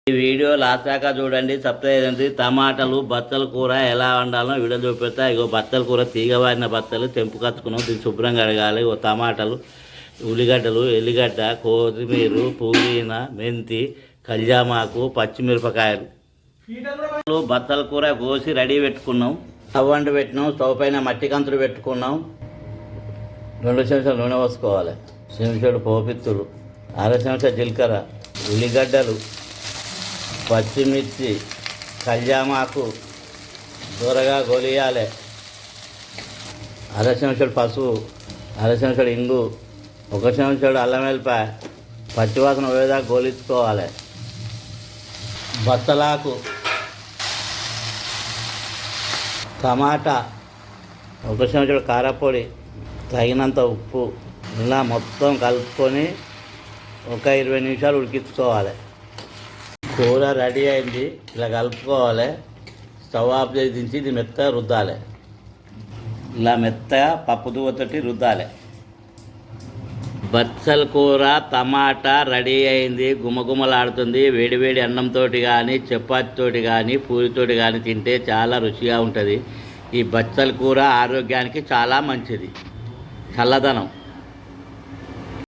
ఈ video last దాకా చూడండి. సబ్స్క్రైబ్ టమాటాలు బత్తల కూర ఎలా వండాలో వీడియో చూపెడతా. ఇగో బత్తల కూర తీగవారిన బత్తలు తెంపు కచ్చుకున్నాం. దీన్ని శుభ్రంగా అడగాలి. ఓ టమాటాలు, ఉల్లిగడ్డలు, ఎల్లిగడ్డ, కొత్తిమీర, పుదీనా, మెంతి, కల్జామాకు, పచ్చిమిరపకాయలు. బత్తల కూర కోసి రెడీ పెట్టుకున్నాం. స్టవ్ వంట పెట్టినాం. స్టవ్ పైన మట్టి కంతులు పెట్టుకున్నాం. 2 చెంచాలు నూనె పోసుకోవాలి. చెంచాడు పోపిత్తులు, 1/2 చెంచా జీలకర్ర, ఉల్లిగడ్డలు, పచ్చిమిర్చి, కల్జామాకు దూరగా గొలియాలి. 1/2 చెంచాడు పసుపు, 1/2 చెంచాడు ఇంగు, 1 చెంచాడు అల్లం వెల్లిపాయ పచ్చివాసన పోయేదాకా గోలించుకోవాలి. బత్తలాకు, టమాటా, 1 చెంచాడు కారపొడి, తగినంత ఉప్పు ఇలా మొత్తం కలుపుకొని ఒక 20 నిమిషాలు ఉడికించుకోవాలి. కూర రెడీ అయింది. ఇలా కలుపుకోవాలి. స్టవ్ ఆఫ్ చేసి దించి ఇది మెత్తగా రుద్దాలి. ఇలా మెత్తగా పప్పు దువ్వతోటి రుద్దాలి. బచ్చల కూర టమాటా రెడీ అయింది. గుమగుమలాడుతుంది. వేడివేడి అన్నంతో కానీ, చపాతీతోటి కానీ, పూరితోటి కానీ తింటే చాలా రుచిగా ఉంటుంది. ఈ బచ్చల కూర ఆరోగ్యానికి చాలా మంచిది, చల్లదనం.